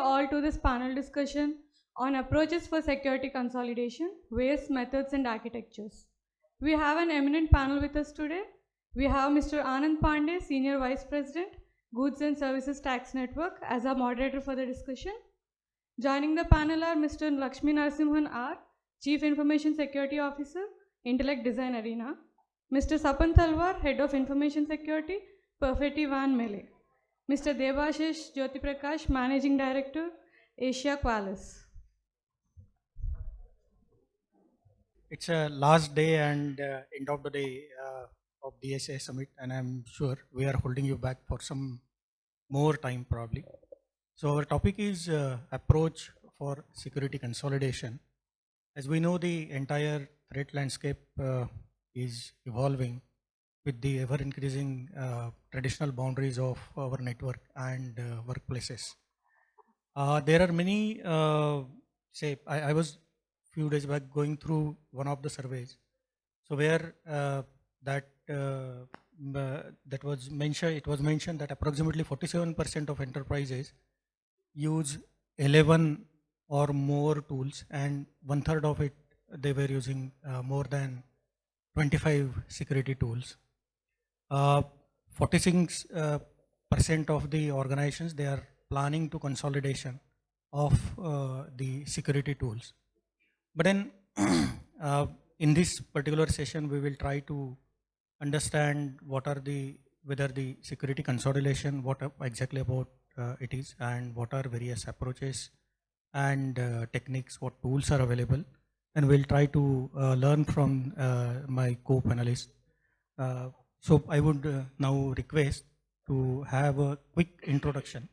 all to this panel discussion on approaches for security consolidation, ways, methods, and architectures. We have an eminent panel with us today. We have Mr. Anand Pandey, Senior Vice President, Goods and Services Tax Network, as our moderator for the discussion. Joining the panel are Mr. Lakshmi Narasimhan R, Chief Information Security Officer, Intellect Design Arena, Mr. Sapan Talwar, Head of Information Security, Perfetti Van Mele, Mr. Debashish Jyoti Prakash, Managing Director, Asia Qualis. It's a last day and end of the day of the AISS Summit, and I'm sure we are holding you back for some more time probably. So our topic is approach for security consolidation. As we know, the entire threat landscape is evolving with the ever-increasing traditional boundaries of our network and workplaces. There are many, I was few days back going through one of the surveys, so where that was mentioned, it was mentioned that approximately 47% of enterprises use 11 or more tools, and 1/3 of it they were using more than 25 security tools. 46% of the organizations, they are planning to consolidation of the security tools. But then in this particular session, we will try to understand whether the security consolidation, what exactly about it is, and what are various approaches and techniques, what tools are available, and we'll try to learn from my co-panelists. So I would now request to have a quick introduction.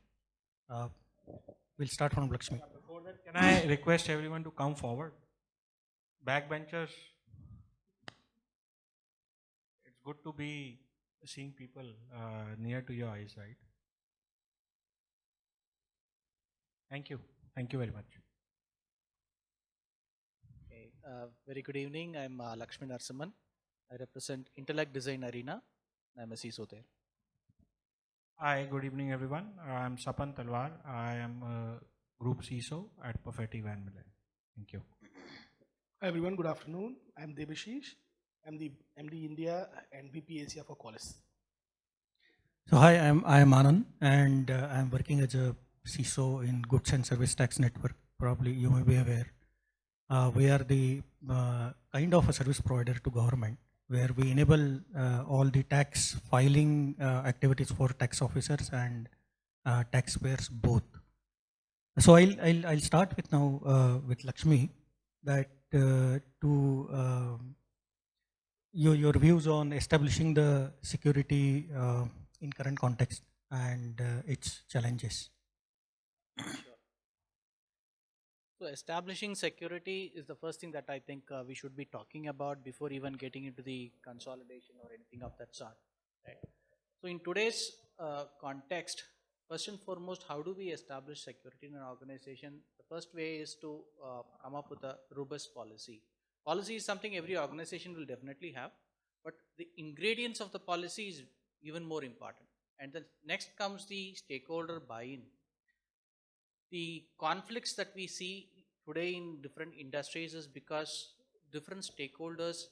We'll start from Lakshmi. Before that, can I request everyone to come forward? Backbenchers, it's good to be seeing people near to your eyes, right? Thank you. Thank you very much. Okay, very good evening. I'm Lakshmi Narasimhan. I represent Intellect Design Arena. I'm a CISO there. Hi, good evening, everyone. I'm Sapan Talwar. I am a Group CISO at Perfetti Van Mele. Thank you. Hi everyone, good afternoon. I'm Debashish. I'm the MD India and VP Asia for Qualis. So hi, I am Anand, and I'm working as a CISO in Goods and Service Tax Network. Probably you may be aware. We are the kind of a service provider to government, where we enable all the tax filing activities for tax officers and taxpayers both. So I'll start with now with Lakshmi, that your views on establishing the security in current context and its challenges. Sure. So establishing security is the first thing that I think we should be talking about before even getting into the consolidation or anything of that sort. Right? So in today's context, first and foremost, how do we establish security in an organization? The first way is to come up with a robust policy. Policy is something every organization will definitely have, but the ingredients of the policy is even more important. And then next comes the stakeholder buy-in. The conflicts that we see today in different industries is because different stakeholders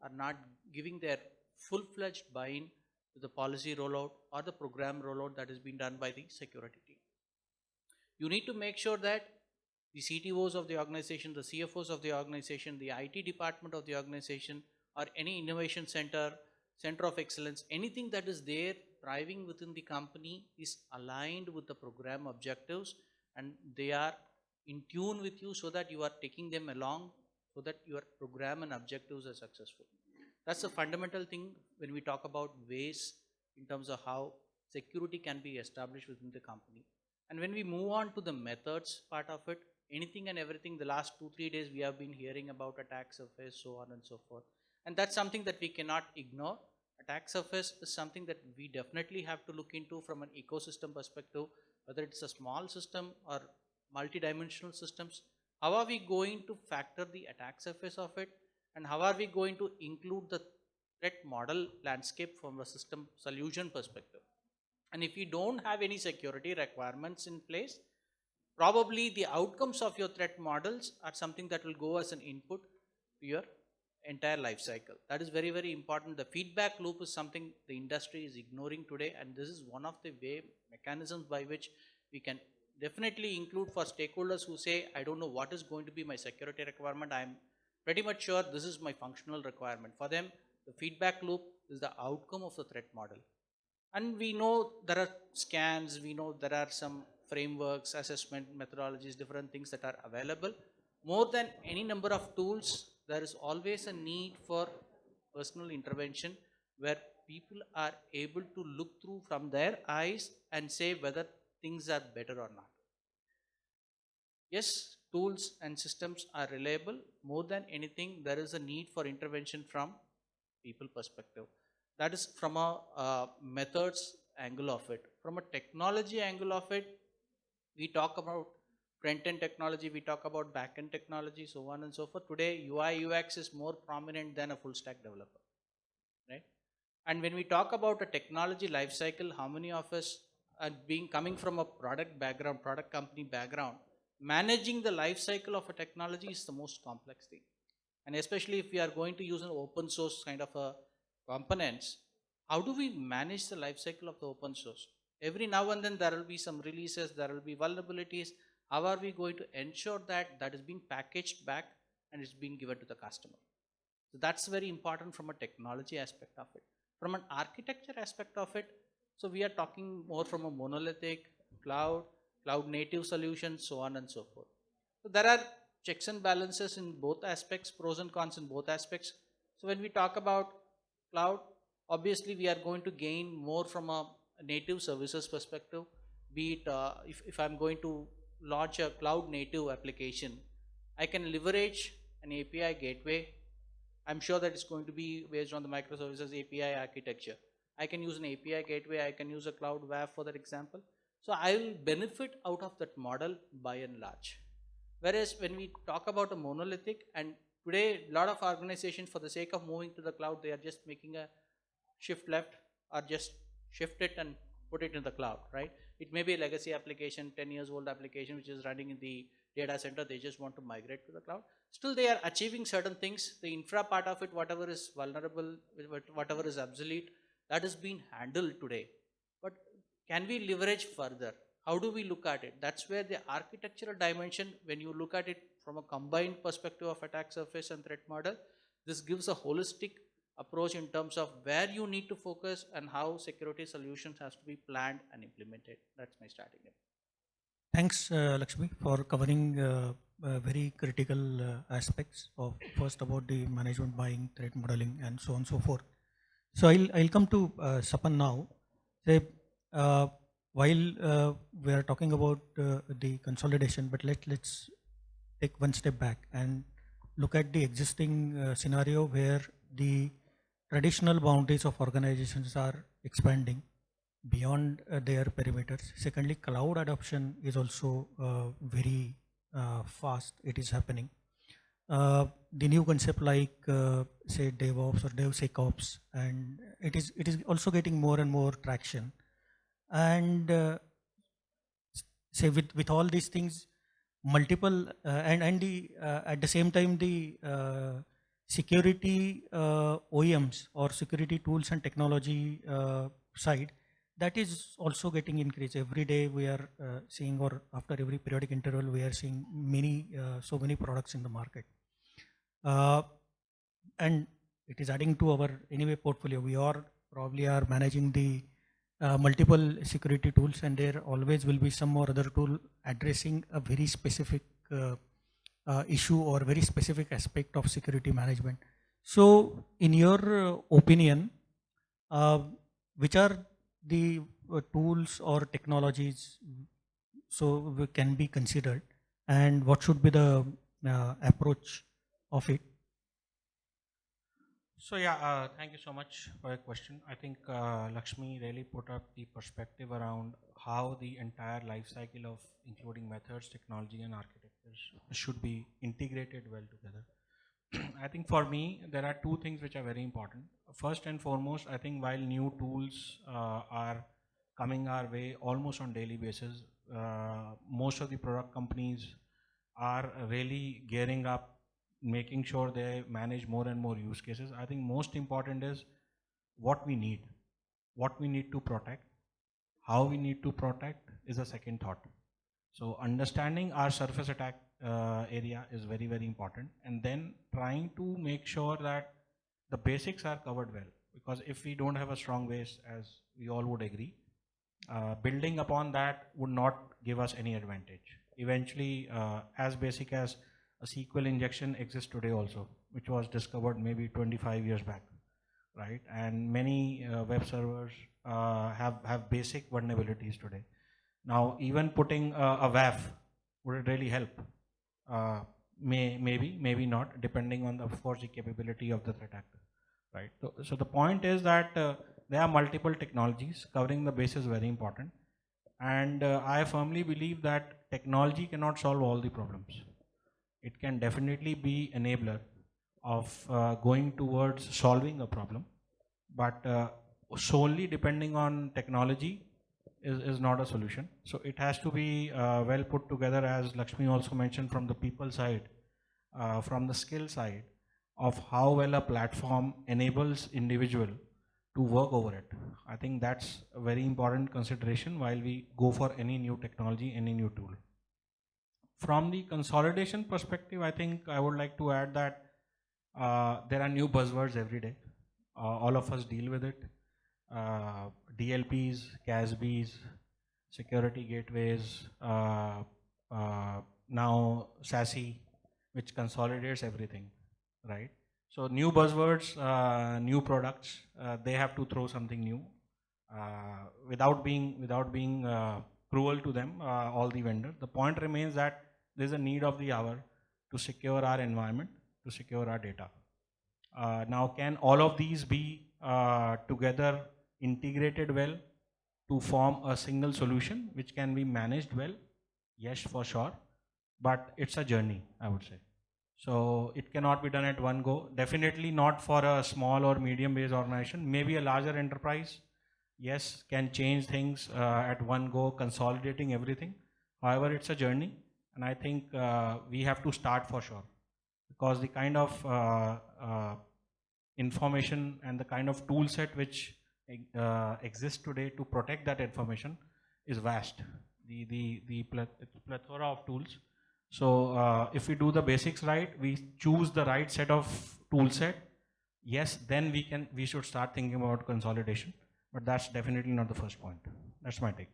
are not giving their full-fledged buy-in to the policy rollout or the program rollout that is being done by the security team. You need to make sure that the CTOs of the organization, the CFOs of the organization, the IT department of the organization, or any innovation center, center of excellence, anything that is there thriving within the company is aligned with the program objectives, and they are in tune with you so that you are taking them along so that your program and objectives are successful. That's the fundamental thing when we talk about ways in terms of how security can be established within the company. And when we move on to the methods part of it, anything and everything, the last 2-3 days we have been hearing about attack surface, so on and so forth. And that's something that we cannot ignore. Attack surface is something that we definitely have to look into from an ecosystem perspective, whether it's a small system or multi-dimensional systems. How are we going to factor the attack surface of it, and how are we going to include the threat model landscape from a system solution perspective? And if we don't have any security requirements in place, probably the outcomes of your threat models are something that will go as an input to your entire life cycle. That is very, very important. The feedback loop is something the industry is ignoring today, and this is one of the mechanisms by which we can definitely include for stakeholders who say, I don't know what is going to be my security requirement. I'm pretty much sure this is my functional requirement. For them, the feedback loop is the outcome of the threat model. And we know there are scans, we know there are some frameworks, assessment methodologies, different things that are available. More than any number of tools, there is always a need for personal intervention where people are able to look through from their eyes and say whether things are better or not. Yes, tools and systems are reliable. More than anything, there is a need for intervention from people perspective. That is from a methods angle of it. From a technology angle of it, we talk about front-end technology, we talk about back-end technology, so on and so forth. Today, UI UX is more prominent than a full-stack developer, right? And when we talk about a technology lifecycle, how many of us are coming from a product background, product company background, managing the life cycle of a technology is the most complex thing. And especially if we are going to use an open source kind of a components, how do we manage the life cycle of the open source? Every now and then there will be some releases, there will be vulnerabilities. How are we going to ensure that that is being packaged back and it's being given to the customer? So that's very important from a technology aspect of it. From an architecture aspect of it, so we are talking more from a monolithic, cloud native solutions, so on and so forth. So there are checks and balances in both aspects, pros and cons in both aspects. So when we talk about cloud, obviously we are going to gain more from a native services perspective, be it if I'm going to launch a cloud native application, I can leverage an API gateway. I'm sure that it's going to be based on the microservices API architecture. I can use an API gateway, I can use a cloud WAF for that example. So I will benefit out of that model by and large. Whereas when we talk about a monolithic, and today a lot of organizations for the sake of moving to the cloud, they are just making a shift left or just shift it and put it in the cloud, right? It may be a legacy application, 10 years old application which is running in the data center, they just want to migrate to the cloud. Still they are achieving certain things. The infra part of it, whatever is vulnerable, whatever is obsolete, that is being handled today. But can we leverage further? How do we look at it? That's where the architectural dimension, when you look at it from a combined perspective of attack surface and threat model, this gives a holistic approach in terms of where you need to focus and how security solutions has to be planned and implemented. That's my starting point. Thanks, Lakshmi, for covering very critical aspects of first about the management buying, threat modeling, and so on and so forth. So I'll come to Sapan now. Say, while we are talking about the consolidation, but let's take one step back and look at the existing scenario where the traditional boundaries of organizations are expanding beyond their perimeters. Secondly, cloud adoption is also very fast. It is happening. The new concept like say DevOps or DevSecOps, and it is also getting more and more traction. And say with all these things, multiple and the at the same time the security OEMs or security tools and technology side, that is also getting increased. Every day we are seeing, or after every periodic interval, we are seeing so many products in the market. And it is adding to our anyway portfolio. We are probably managing the multiple security tools, and there always will be some or other tool addressing a very specific issue or very specific aspect of security management. So in your opinion, which are the tools or technologies can be considered, and what should be the approach of it? So yeah, thank you so much for your question. I think Lakshmi really put up the perspective around how the entire life cycle of including methods, technology and architectures should be integrated well together. I think for me, there are two things which are very important. First and foremost, I think while new tools are coming our way almost on daily basis, most of the product companies are really gearing up, making sure they manage more and more use cases. I think most important is what we need to protect. How we need to protect is a second thought. So understanding our surface attack area is very, very important, and then trying to make sure that the basics are covered well, because if we don't have a strong base, as we all would agree, building upon that would not give us any advantage. Eventually, as basic as a SQL injection exists today also, which was discovered maybe 25 years back, right? And many web servers have basic vulnerabilities today. Now, even putting a WAF, would it really help? Maybe not, depending on, of course, the capability of the threat actor, right? So the point is that there are multiple technologies. Covering the base is very important. And I firmly believe that technology cannot solve all the problems. It can definitely be enabler of going towards solving a problem, but solely depending on technology is not a solution. So it has to be well put together, as Lakshmi also mentioned, from the people side, from the skill side, of how well a platform enables individual to work over it. I think that's a very important consideration while we go for any new technology, any new tool. From the consolidation perspective, I think I would like to add that there are new buzzwords every day. All of us deal with it. DLPs, CASBs, security gateways, now SASE, which consolidates everything, right? So new buzzwords, new products, they have to throw something new, without being cruel to them, all the vendors. The point remains that there's a need of the hour to secure our environment, to secure our data. Now, can all of these be together integrated well to form a single solution which can be managed well? Yes, for sure, but it's a journey, I would say. So it cannot be done at one go. Definitely not for a small or medium based organization. Maybe a larger enterprise, yes, can change things at one go, consolidating everything. However, it's a journey, and I think we have to start for sure, because the kind of information and the kind of tool set which exists today to protect that information is vast. The plethora of tools. So if we do the basics right, we choose the right set of tool set, yes, then we should start thinking about consolidation. But that's definitely not the first point. That's my take.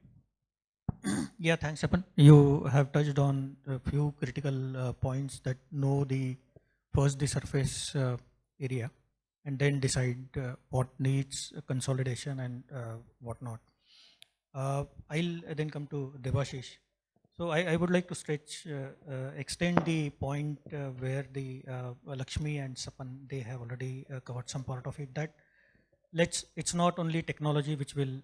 Yeah, thanks, Apan. You have touched on a few critical points, that know the first the surface area, and then decide what needs consolidation and what not. I'll then come to Debashish. So I would like to extend the point where the Lakshmi and Sapan, they have already covered some part of it, that it's not only technology which will,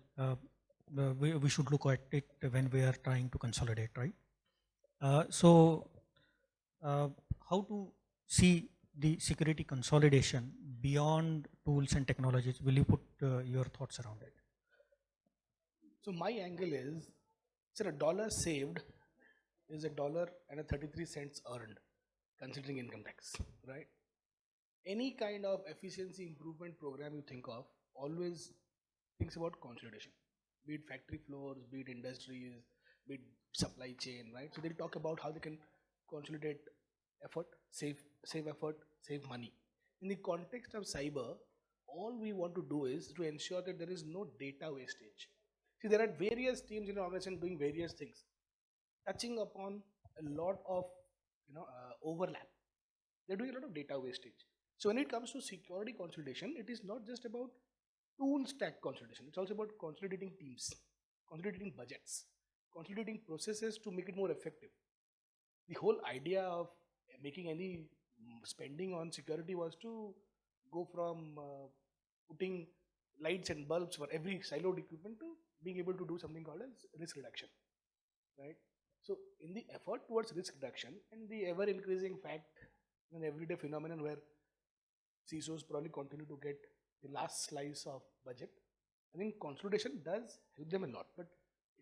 we should look at it when we are trying to consolidate, right? So how to see the security consolidation beyond tools and technologies? Will you put your thoughts around it? So my angle is, sir, a dollar saved is $1.33 earned, considering income tax, right? Any kind of efficiency improvement program you think of always thinks about consolidation, be it factory floors, be it industries, be it supply chain, right? So they'll talk about how they can consolidate effort, save effort, save money. In the context of cyber, all we want to do is to ensure that there is no data wastage. See, there are various teams in an organization doing various things, touching upon a lot of overlap. They're doing a lot of data wastage. So when it comes to security consolidation, it is not just about tool stack consolidation. It's also about consolidating teams, consolidating budgets, consolidating processes to make it more effective. The whole idea of making any spending on security was to go from putting lights and bulbs for every siloed equipment to being able to do something called as risk reduction, right? So in the effort towards risk reduction and the ever increasing fact, an everyday phenomenon where CISOs probably continue to get the last slice of budget, I think consolidation does help them a lot, but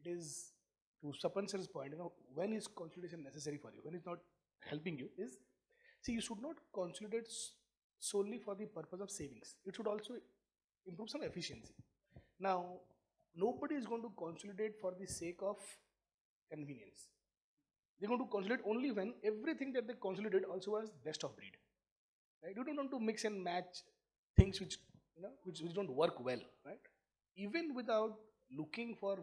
it is to Sapansar's point, when is consolidation necessary for you, when it's not helping you, is, see, you should not consolidate solely for the purpose of savings. It should also improve some efficiency. Now, nobody is going to consolidate for the sake of convenience. They're going to consolidate only when everything that they consolidate also has best of breed. Right? You don't want to mix and match things which which don't work well, right? Even without looking for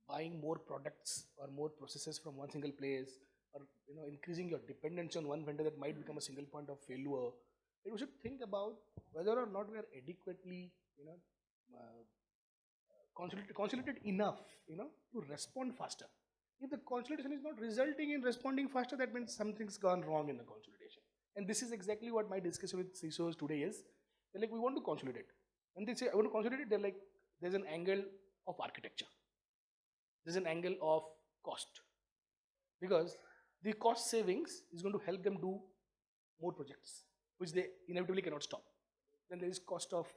buying more products or more processes from one single place, or increasing your dependence on one vendor that might become a single point of failure. We should think about whether or not we are adequately consolidated enough to respond faster. If the consolidation is not resulting in responding faster, that means something's gone wrong in the consolidation. And this is exactly what my discussion with CISOs today is. They're like, we want to consolidate. And they say, I want to consolidate. They're like, there's an angle of architecture. There's an angle of cost. Because the cost savings is going to help them do more projects, which they inevitably cannot stop. Then there is cost of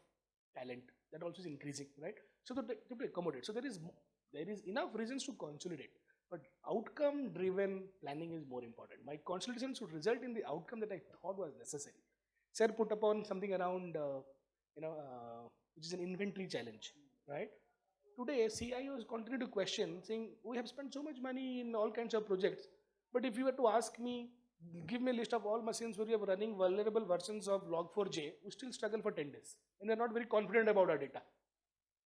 talent. That also is increasing, right? So to accommodate. So there is enough reasons to consolidate. But outcome-driven planning is more important. My consolidation should result in the outcome that I thought was necessary. Sir put upon something around, which is an inventory challenge, right? Today, CIOs continue to question, saying, we have spent so much money in all kinds of projects, but if you were to ask me, give me a list of all machines where you are running vulnerable versions of Log4j, we still struggle for 10 days. And we are not very confident about our data.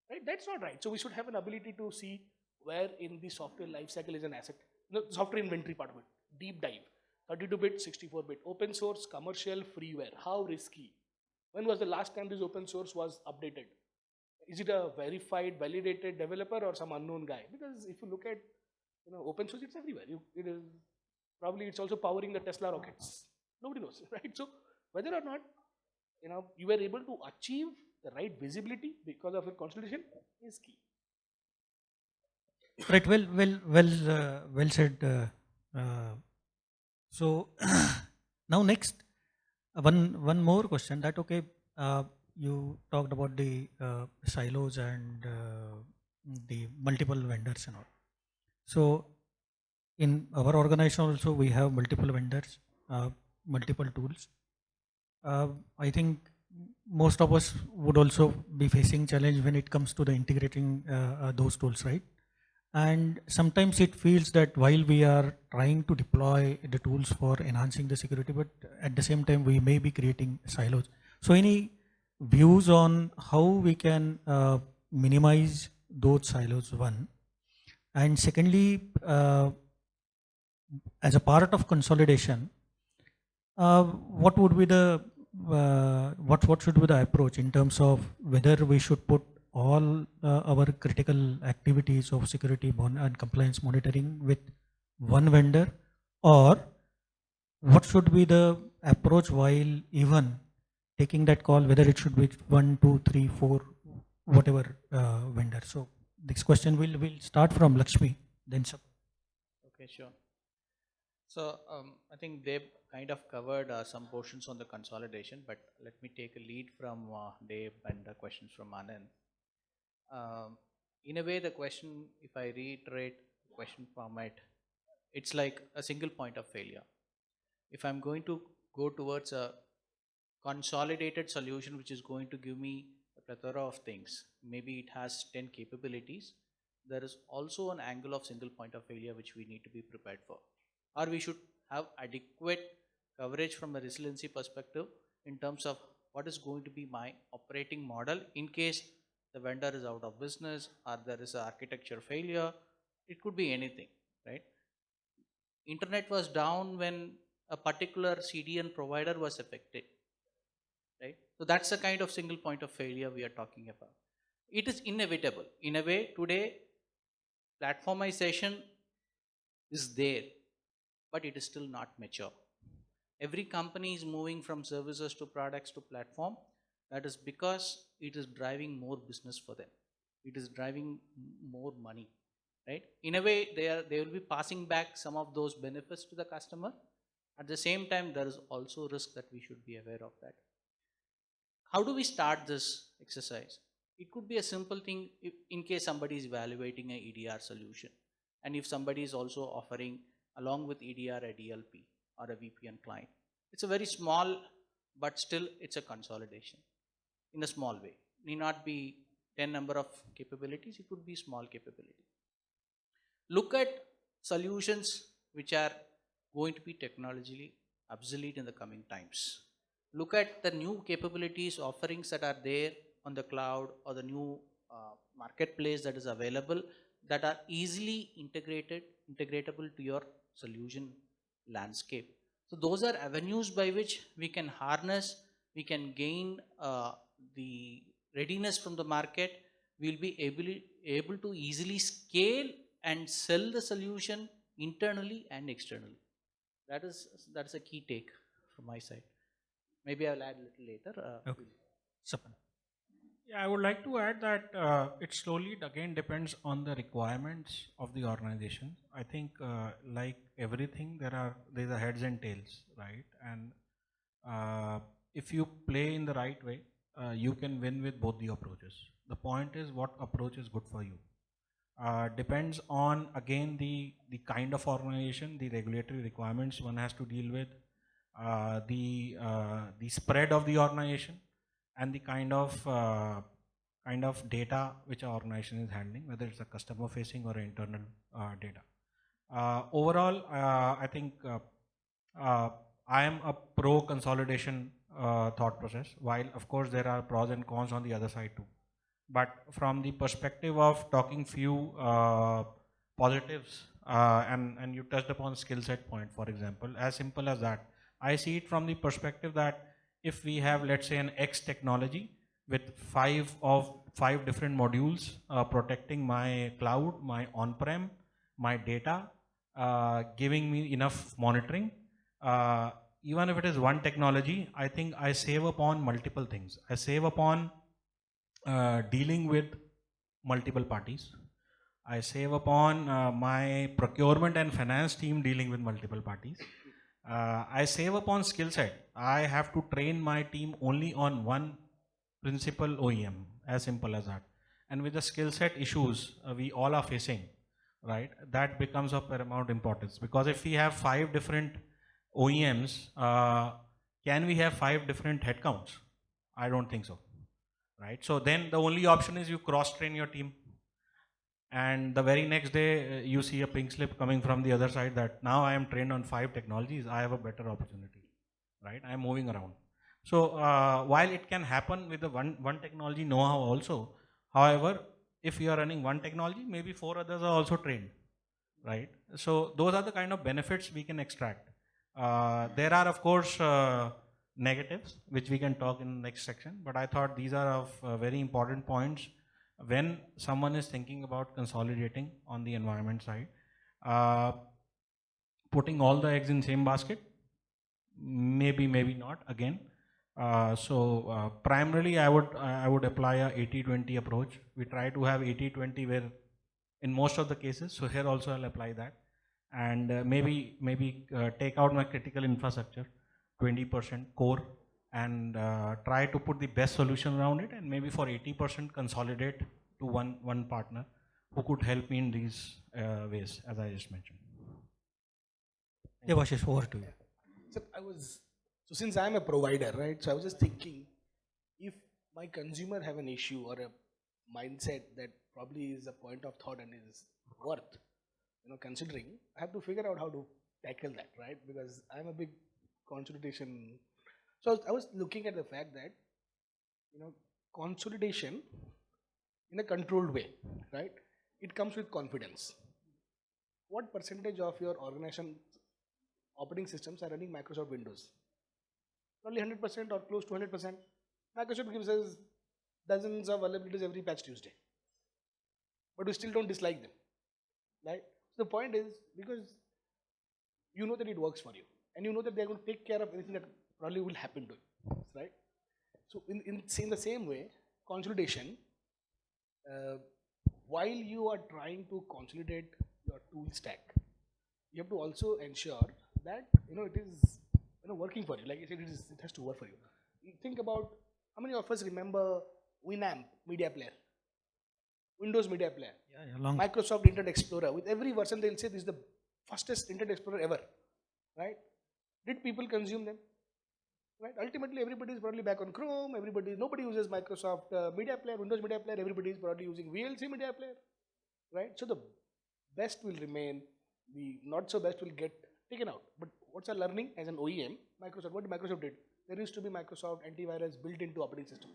Right? That's not right. So we should have an ability to see where in the software lifecycle is an asset. The software inventory part of it. Deep dive. 32-bit, 64-bit. Open source, commercial, freeware. How risky? When was the last time this open source was updated? Is it a verified, validated developer or some unknown guy? Because if you look at open source, it's everywhere. It's also powering the Tesla rockets. Nobody knows, right? So whether or not you were able to achieve the right visibility because of your consolidation is key. Right. Well said. So now next, one more question. That okay? You talked about the silos and the multiple vendors and all. So in our organization also we have multiple vendors, multiple tools. I think most of us would also be facing challenge when it comes to the integrating those tools, right? And sometimes it feels that while we are trying to deploy the tools for enhancing the security, but at the same time we may be creating silos. So any views on how we can minimize those silos, one, and secondly, as a part of consolidation, what would be the what should be the approach in terms of whether we should put all our critical activities of security and compliance monitoring with one vendor, or what should be the approach while even taking that call, whether it should be 1, 2, 3, 4, whatever vendor. So this question will start from Lakshmi, then Sap. Okay, sure. So I think they've kind of covered some portions on the consolidation, but let me take a lead from Dave and the questions from Anand. In a way, the question, if I reiterate the question format, it's like a single point of failure. If I'm going to go towards a consolidated solution which is going to give me a plethora of things, maybe it has 10 capabilities, there is also an angle of single point of failure which we need to be prepared for. Or we should have adequate coverage from a resiliency perspective in terms of what is going to be my operating model in case the vendor is out of business or there is an architecture failure. It could be anything, right? Internet was down when a particular CDN provider was affected, right? So that's the kind of single point of failure we are talking about. It is inevitable. In a way, today, platformization is there, but it is still not mature. Every company is moving from services to products to platform. That is because it is driving more business for them. It is driving more money, right? In a way, they will be passing back some of those benefits to the customer. At the same time, there is also risk that we should be aware of that. How do we start this exercise? It could be a simple thing in case somebody is evaluating an EDR solution. and if somebody is also offering along with EDR a DLP or a VPN client. It's a very small, but still it's a consolidation in a small way. Need not be 10 number of capabilities, it could be small capability. Look at solutions which are going to be technologically obsolete in the coming times. Look at the new capabilities, offerings that are there on the cloud or the new marketplace that is available that are easily integratable to your solution landscape. So those are avenues by which we can harness, we can gain the readiness from the market. We'll be able to easily scale and sell the solution internally and externally. That's a key take from my side. Maybe I'll add a little later. Okay. Sapan. Yeah, I would like to add that it slowly again depends on the requirements of the organization. I think like everything, there's a heads and tails, right? And if you play in the right way, you can win with both the approaches. The point is what approach is good for you. Depends on again the kind of organization, the regulatory requirements one has to deal with, the spread of the organization, and the kind of data which our organization is handling, whether it's a customer facing or internal data. Overall, I think I am a pro consolidation thought process, while of course there are pros and cons on the other side too. But from the perspective of talking few positives, and you touched upon skill set point, for example, as simple as that. I see it from the perspective that if we have, let's say, an X technology with five different modules protecting my cloud, my on-prem, my data, giving me enough monitoring, even if it is one technology, I think I save upon multiple things. I save upon dealing with multiple parties. I save upon my procurement and finance team dealing with multiple parties. I save upon skill set. I have to train my team only on one principal OEM, as simple as that. And with the skill set issues we all are facing, right, that becomes of paramount importance. Because if we have 5 different OEMs, can we have 5 different headcounts? I don't think so, right? So then the only option is you cross-train your team. And the very next day, you see a pink slip coming from the other side that now I am trained on 5 technologies, I have a better opportunity, right? I am moving around. So while it can happen with the one technology know-how also, however, if you are running one technology, maybe 4 others are also trained, right? So those are the kind of benefits we can extract. There are, of course, negatives, which we can talk in the next section, but I thought these are of very important points when someone is thinking about consolidating on the environment side. Putting all the eggs in same basket, maybe not again. Primarily I would apply a 80-20 approach. We try to have 80-20 where in most of the cases, so here also I'll apply that. And maybe take out my critical infrastructure, 20% core, and try to put the best solution around it, and maybe for 80% consolidate to one partner who could help me in these ways, as I just mentioned. Yeah, Vashish, over to you. So since I'm a provider, right, so I was just thinking, if my consumer have an issue or a mindset that probably is a point of thought and is worth considering, I have to figure out how to tackle that, right? Because I'm a big consolidation. So I was looking at the fact that consolidation in a controlled way, right? It comes with confidence. What percentage of your organization operating systems are running Microsoft Windows? Only 100% or close to 100%. Microsoft gives us dozens of vulnerabilities every patch Tuesday, but we still don't dislike them, right? So the point is, because you know that it works for you, and you know that they're going to take care of anything that probably will happen to you, right? So in the same way, consolidation, while you are trying to consolidate your tool stack, you have to also ensure that it is working for you. Like I said, it has to work for you. You think about how many of us remember Winamp media player. Windows Media Player, Along Microsoft Internet Explorer. With every version, they'll say this is the fastest Internet Explorer ever, right? Did people consume them? Right? Ultimately, everybody is probably back on Chrome. Nobody uses Microsoft Media Player, Windows Media Player. Everybody is probably using VLC Media Player, right? So the best will remain. The not so best will get taken out. But what's our learning as an OEM? Microsoft. What Microsoft did? There used to be Microsoft antivirus built into operating system,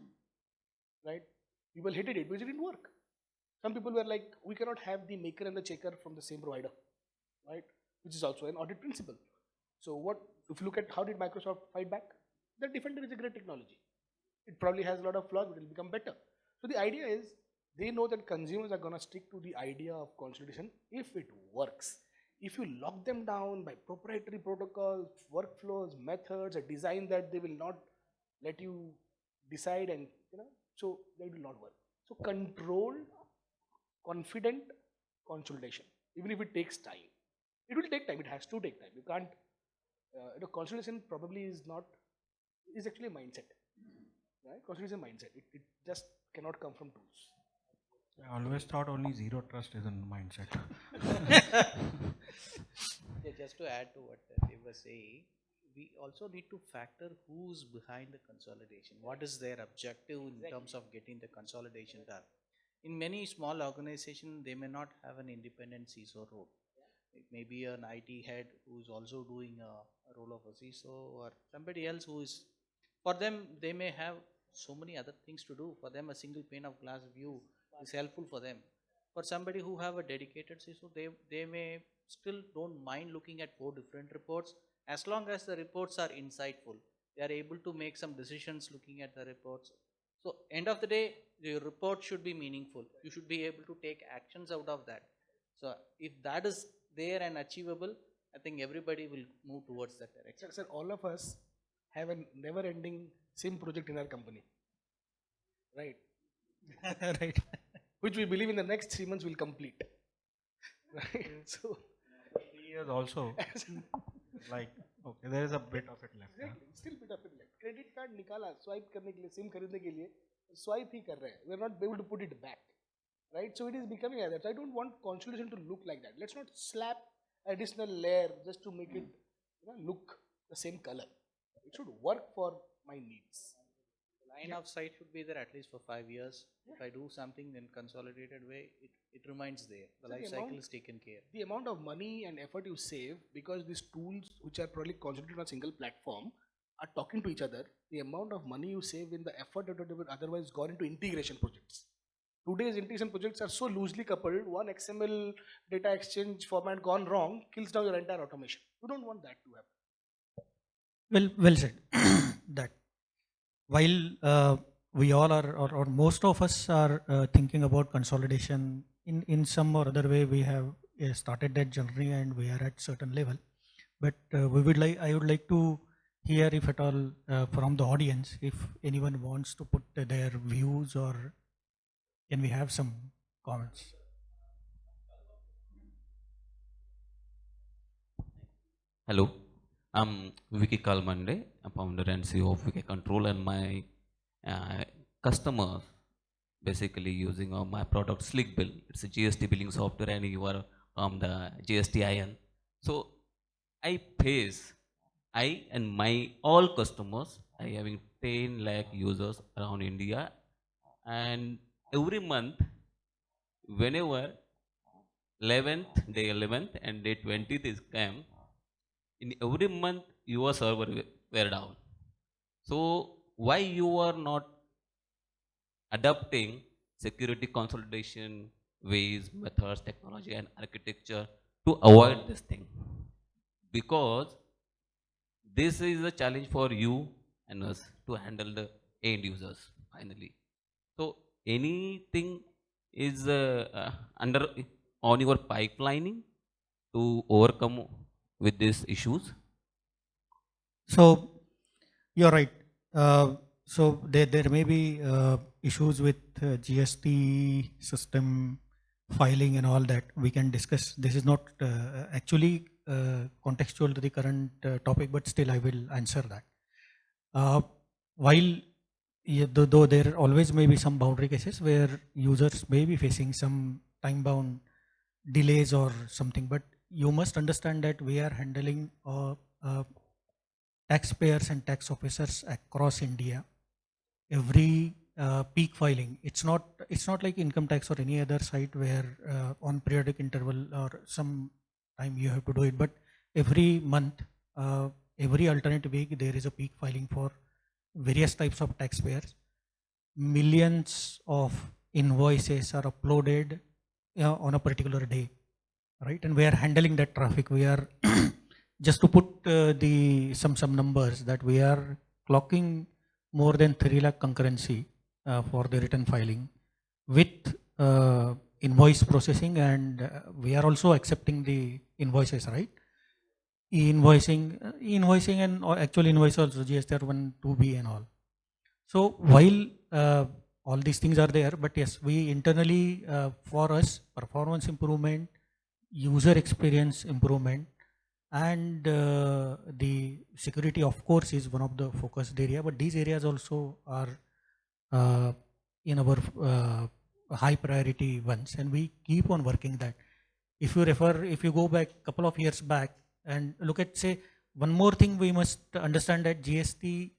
right? People hated it because it didn't work. Some people were like, we cannot have the maker and the checker from the same provider, right? Which is also an audit principle. So what, if you look at how did Microsoft fight back? The Defender is a great technology. It probably has a lot of flaws, but it will become better. So the idea is, they know that consumers are going to stick to the idea of consolidation if it works. If you lock them down by proprietary protocols, workflows, methods, a design that they will not let you decide, and so that will not work. So controlled, confident consolidation, even if it takes time. It will take time. It has to take time. You can't. Consolidation probably is actually a mindset, right? Consolidation mindset. It just cannot come from tools. I always thought only zero trust is a mindset. Yeah, just to add to what they were saying, we also need to factor who's behind the consolidation. What is their objective in terms of getting the consolidation done? In many small organizations, they may not have an independent CISO role. It may be an IT head who is also doing a role of a CISO, or somebody else who is, for them, they may have so many other things to do. For them, a single pane of glass view is helpful for them. For somebody who have a dedicated CISO, they may still don't mind looking at 4 different reports, as long as the reports are insightful. They are able to make some decisions looking at the reports. So end of the day, the report should be meaningful. You should be able to take actions out of that. So if that is there and achievable, I think everybody will move towards that direction. Sir, all of us have a never-ending same project in our company, right? right. Which we believe in the next 3 months will complete, right? So 3 years also. Like, okay, there is a bit of it left. exactly, still bit of it left. Credit card निकाला, swipe करने के लिए, SIM खरीदने के लिए, swipe ही कर रहे हैं. We are not able to put it back, right? So it is becoming like that. So I don't want consolidation to look like that. Let's not slap additional layer just to make it look the same color. It should work for my needs. Line of sight should be there at least for 5 years. If I do something in consolidated way, it remains there. The So life the cycle amount- is taken care. The amount of money and effort you save because these tools, which are probably concentrated on a single platform, are talking to each other, the amount of money you save in the effort that would have otherwise gone into integration projects. Today's integration projects are so loosely coupled, one XML data exchange format gone wrong kills down your entire automation. You don't want that to happen. Well said. That while we all are, or most of us are thinking about consolidation in some or other way, we have started that journey and we are at certain level. But I would like to hear, if at all, from the audience, if anyone wants to put their views, or can we have some comments? Hello, I'm Vicky Kalmande, a founder and CEO of Vicky Control, and my customers basically using my product Slick Bill. It's a GST billing software, and you are the GSTIN. So I and my all customers, I having 10 lakh users around India, and every month, whenever 11th and day 20th is come, in every month your server were down. So why you are not adapting security consolidation ways, methods, technology and architecture to avoid this thing? Because this is a challenge for you and us to handle the end users finally. So anything is under on your pipelining to overcome with these issues? So you're right. So there may be issues with GST system filing and all that. We can discuss. This is not actually contextual to the current topic, but still I will answer that. While Yeah, though there always may be some boundary cases where users may be facing some time-bound delays or something, but you must understand that we are handling taxpayers and tax officers across India. Every peak filing, it's not like income tax or any other site where on periodic interval or some time you have to do it, but every month, every alternate week there is a peak filing for various types of taxpayers. Millions of invoices are uploaded on a particular day, right? And we are handling that traffic. We are just to put the some numbers that we are clocking more than 3 lakh concurrency for the return filing with invoice processing, and we are also accepting the invoices, right? E-invoicing and actual invoice also GSTR 1, 2B and all. So while all these things are there, but yes, we internally, for us, performance improvement, user experience improvement, and the security, of course, is one of the focused area. But these areas also are uh, in our high priority ones, and we keep on working that. If you go back a couple of years back and look at, say, one more thing, we must understand that GST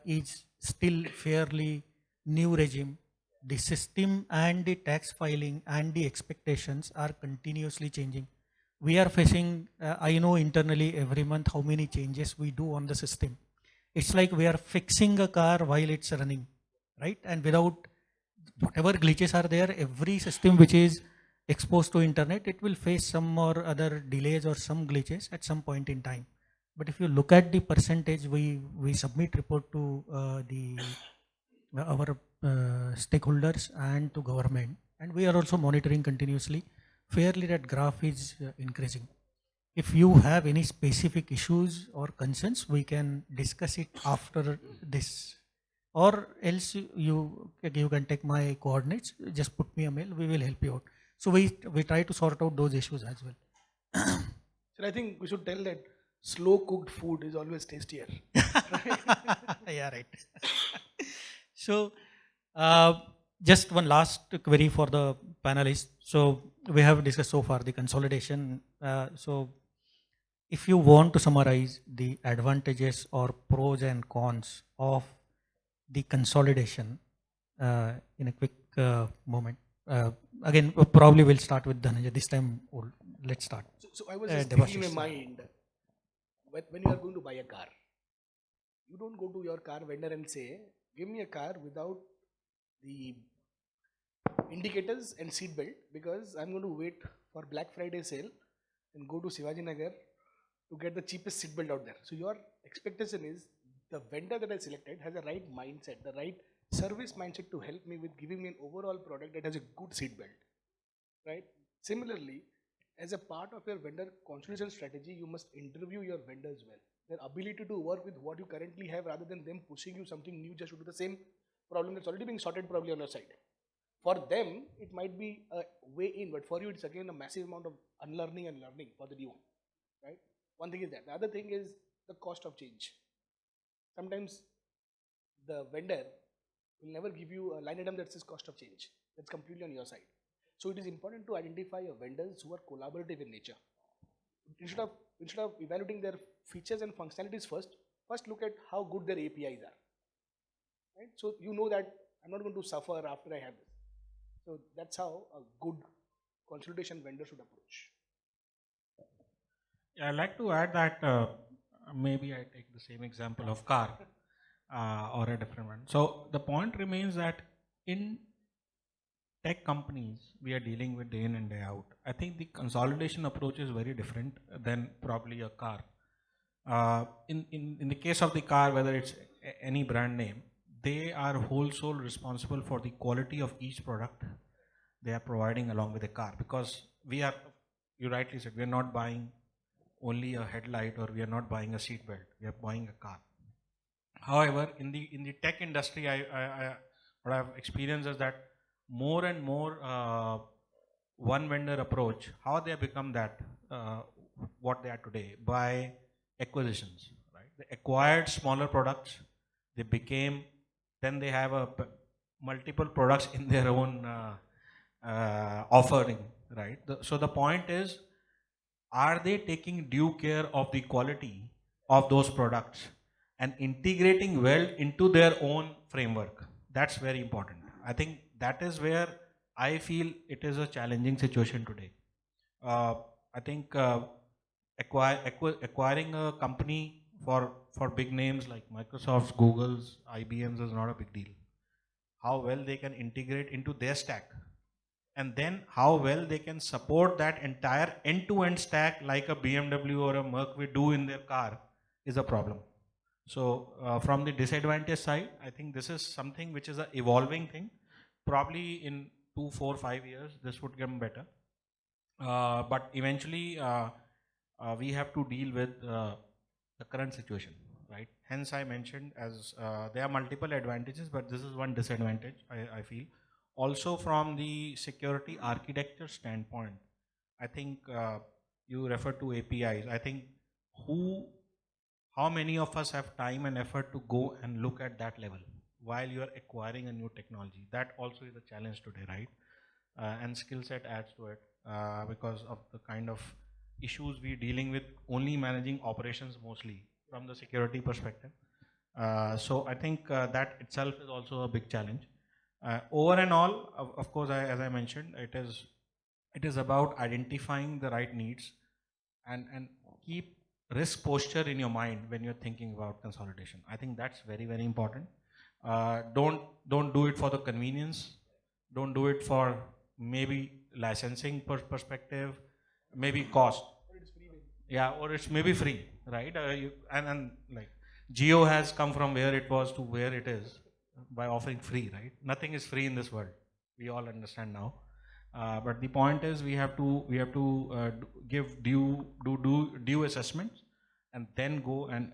is still fairly new regime. The system and the tax filing and the expectations are continuously changing. We are facing, I know internally every month how many changes we do on the system. It's like we are fixing a car while it's running, right? And without whatever glitches are there, every system which is exposed to internet, it will face some or other delays or some glitches at some point in time. But if you look at the percentage, we submit report to the our stakeholders and to government, and we are also monitoring continuously. Fairly, that graph is increasing. If you have any specific issues or concerns, we can discuss it after this, or else you can take my coordinates. Just put me a mail. We will help you out. So we try to sort out those issues as well. So I think we should tell that slow cooked food is always tastier. Yeah, right. So, uh, just one last query for the panelists. So, we have discussed so far the consolidation. So, if you want to summarize the advantages or pros and cons of the consolidation in a quick moment. Again, probably we'll start with Dhananjay. This time, let's start. So I was just thinking in Devashish, my mind, when you are going to buy a car, you don't go to your car vendor and say, give me a car without the indicators and seat belt, because I'm going to wait for Black Friday sale and go to Shivaji Nagar to get the cheapest seat belt out there. So your expectation is the vendor that I selected has the right mindset, the right service mindset to help me with giving me an overall product that has a good seat belt, right? Similarly, as a part of your vendor consolidation strategy, you must interview your vendors well. Their ability to work with what you currently have rather than them pushing you something new just to do the same problem that's already being sorted probably on your side. For them, it might be a way in, but for you, it's again a massive amount of unlearning and learning for the new one, right? One thing is that. The other thing is the cost of change. Sometimes the vendor will never give you a line item that says cost of change. That's completely on your side. So it is important to identify your vendors who are collaborative in nature. Instead of evaluating their features and functionalities first look at how good their APIs are. Right? So you know that I'm not going to suffer after I have this. So that's how a good consolidation vendor should approach. Yeah, I'd like to add that maybe I take the same example of car or a different one. So the point remains that in tech companies we are dealing with day in and day out, I think the consolidation approach is very different than probably a car. In the case of the car, whether it's any brand name, they are whole soul responsible for the quality of each product they are providing along with the car, because we are, you rightly said, we are not buying only a headlight or we are not buying a seat belt, we are buying a car. However, in the tech industry, what I've experienced is that more and more one vendor approach, how they have become that what they are today by acquisitions, right? They acquired smaller products, they became then they have multiple products in their own offering, right? So the point is, are they taking due care of the quality of those products and integrating well into their own framework? That's very important. I think that is where I feel it is a challenging situation today. uh, I think acquiring a company for big names like Microsoft's, Google's, IBM's is not a big deal. How well they can integrate into their stack, and then how well they can support that entire end-to-end stack like a BMW or a Merc we do in their car is a problem. So from the disadvantage side, I think this is something which is an evolving thing. Probably in 2, 4, 5 years, this would get better. But eventually, we have to deal with the current situation, right? Hence, I mentioned as there are multiple advantages, but this is one disadvantage I feel. Also, from the security architecture standpoint, I think you refer to APIs. I think how many of us have time and effort to go and look at that level while you are acquiring a new technology? That also is a challenge today, right? And skill set adds to it because of the kind of issues we're dealing with, only managing operations mostly from the security perspective. So I think that itself is also a big challenge. Over and all, of course, as I mentioned, it is about identifying the right needs and keep risk posture in your mind when you're thinking about consolidation. I think that's very, very important. Don't do it for the convenience. Don't do it for maybe licensing perspective, maybe cost. Yeah, or it's maybe free, right? And like Geo has come from where it was to where it is by offering free, right? Nothing is free in this world. We all understand now. But the point is, we have to give due assessments, and then go and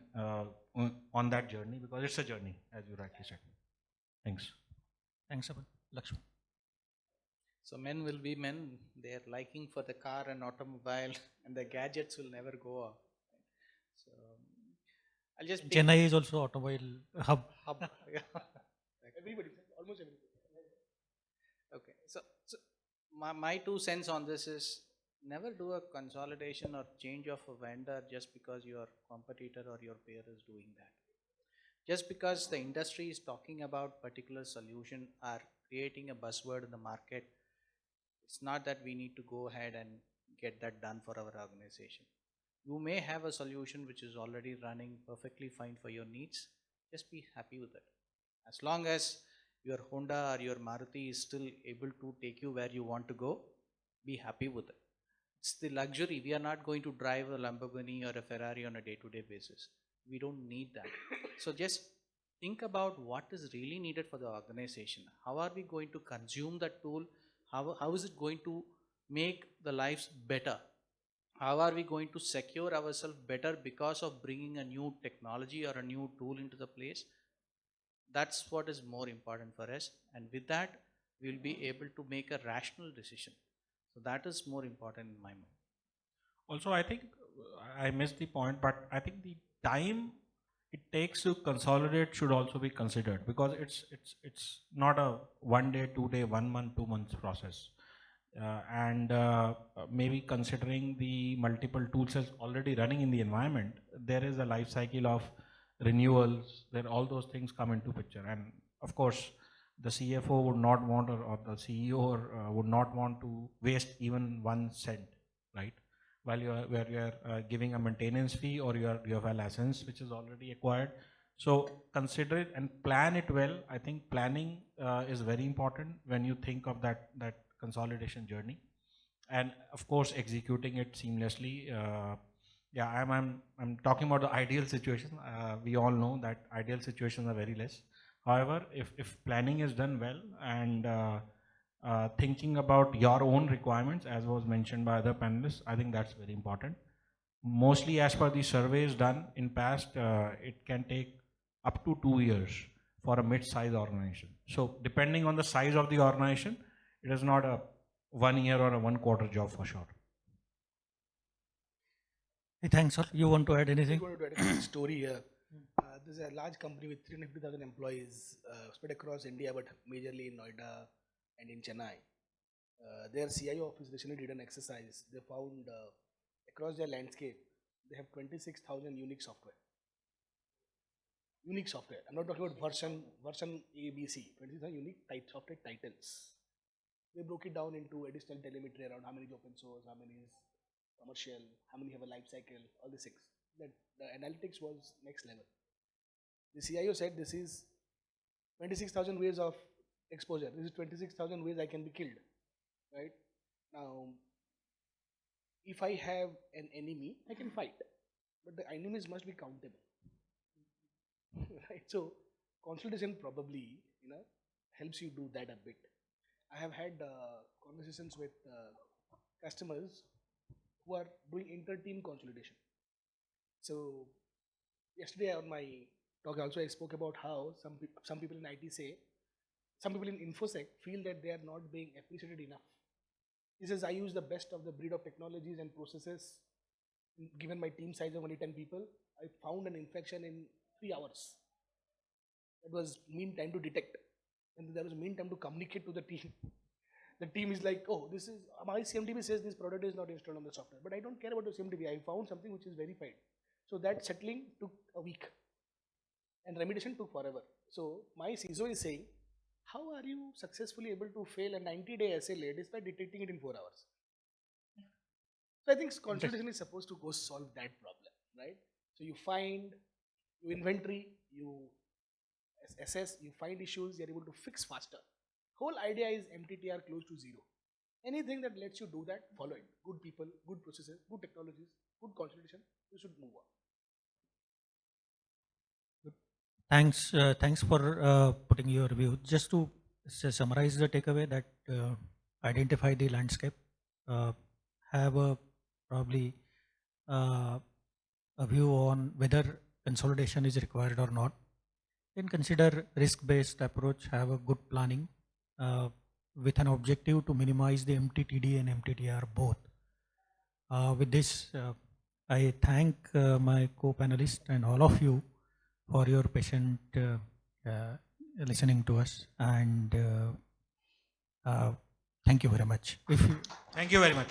on that journey, because it's a journey, as you rightly said. Thanks. Thanks, Abhay. Lakshmi. So men will be men. Their liking for the car and automobile and the gadgets will never go off. So I'll just pick Chennai is also automobile hub. hub. Yeah. Everybody, almost everybody. Okay. So my 2 cents on this is, never do a consolidation or change of a vendor just because your competitor or your peer is doing that. Just because the industry is talking about particular solution or creating a buzzword in the market, it's not that we need to go ahead and get that done for our organization. You may have a solution which is already running perfectly fine for your needs. Just be happy with it. As long as your Honda or your Maruti is still able to take you where you want to go, be happy with it. It's the luxury. We are not going to drive a Lamborghini or a Ferrari on a day-to-day basis. We don't need that. So just think about what is really needed for the organization. How are we going to consume that tool? How is it going to make the lives better? How are we going to secure ourselves better because of bringing a new technology or a new tool into the place? That's what is more important for us. And with that, we'll be able to make a rational decision. So that is more important in my mind. Also, I think I missed the point, but I think the time it takes to consolidate should also be considered, because it's not a 1 day, 2 day, 1 month, 2 months process. And maybe considering the multiple tools as already running in the environment, there is a life cycle of renewals, then all those things come into picture. And of course, the CFO would not want, or the CEO would not want to waste even 1 cent, right? While you are giving a maintenance fee, or you have a license which is already acquired. So consider it and plan it well. I think planning is very important when you think of that consolidation journey, and of course executing it seamlessly. Yeah, I'm talking about the ideal situation. We all know that ideal situations are very less. However, if planning is done well, and thinking about your own requirements, as was mentioned by other panelists, I think that's very important. Mostly, as per the surveys done in past, it can take up to 2 years for a mid-size organization. So depending on the size of the organization, it is not a 1 year or a 1 quarter job for sure. Hey, thanks, sir. You want to add anything? I'm going to add a story here. There's a large company with 350,000 employees spread across India, but majorly in Noida and in Chennai. Their CIO office recently did an exercise. They found across their landscape, they have 26,000 unique software. Unique software. I'm not talking about version A, B, C. 26,000 unique software titles. They broke it down into additional telemetry around how many is open source, how many is commercial, how many have a life cycle, all these things. That the analytics was next level. The CIO said this is 26,000 ways of exposure. This is 26,000 ways I can be killed. Right? Now, if I have an enemy, I can fight. But the enemies must be countable. Right? So consolidation probably, helps you do that a bit. I have had conversations with customers who are doing inter-team consolidation. So yesterday on my talk also I spoke about how some people in IT say, some people in InfoSec feel that they are not being appreciated enough. He says, I use the best of the breed of technologies and processes. Given my team size of only 10 people, I found an infection in 3 hours. That was mean time to detect. And there was mean time to communicate to the team. The team is like, oh, this is, my CMDB says this product is not installed on the software. But I don't care about the CMDB. I found something which is verified. So that settling took a week. And remediation took forever. So my CISO is saying, how are you successfully able to fail a 90-day SLA despite detecting it in 4 hours? So I think consolidation is supposed to go solve that problem, right? So you find, you inventory, you assess, you find issues, you're able to fix faster. Whole idea is MTTR close to 0. Anything that lets you do that, follow it. Good people, good processes, good technologies, good consolidation, you should move on. Thanks for putting your view. Just to summarize the takeaway, that identify the landscape, have probably a view on whether consolidation is required or not. Then consider risk-based approach, have a good planning with an objective to minimize the MTTD and MTTR both. With this, I thank my co-panelists and all of you for your patient listening to us, and thank you very much. Thank you very much.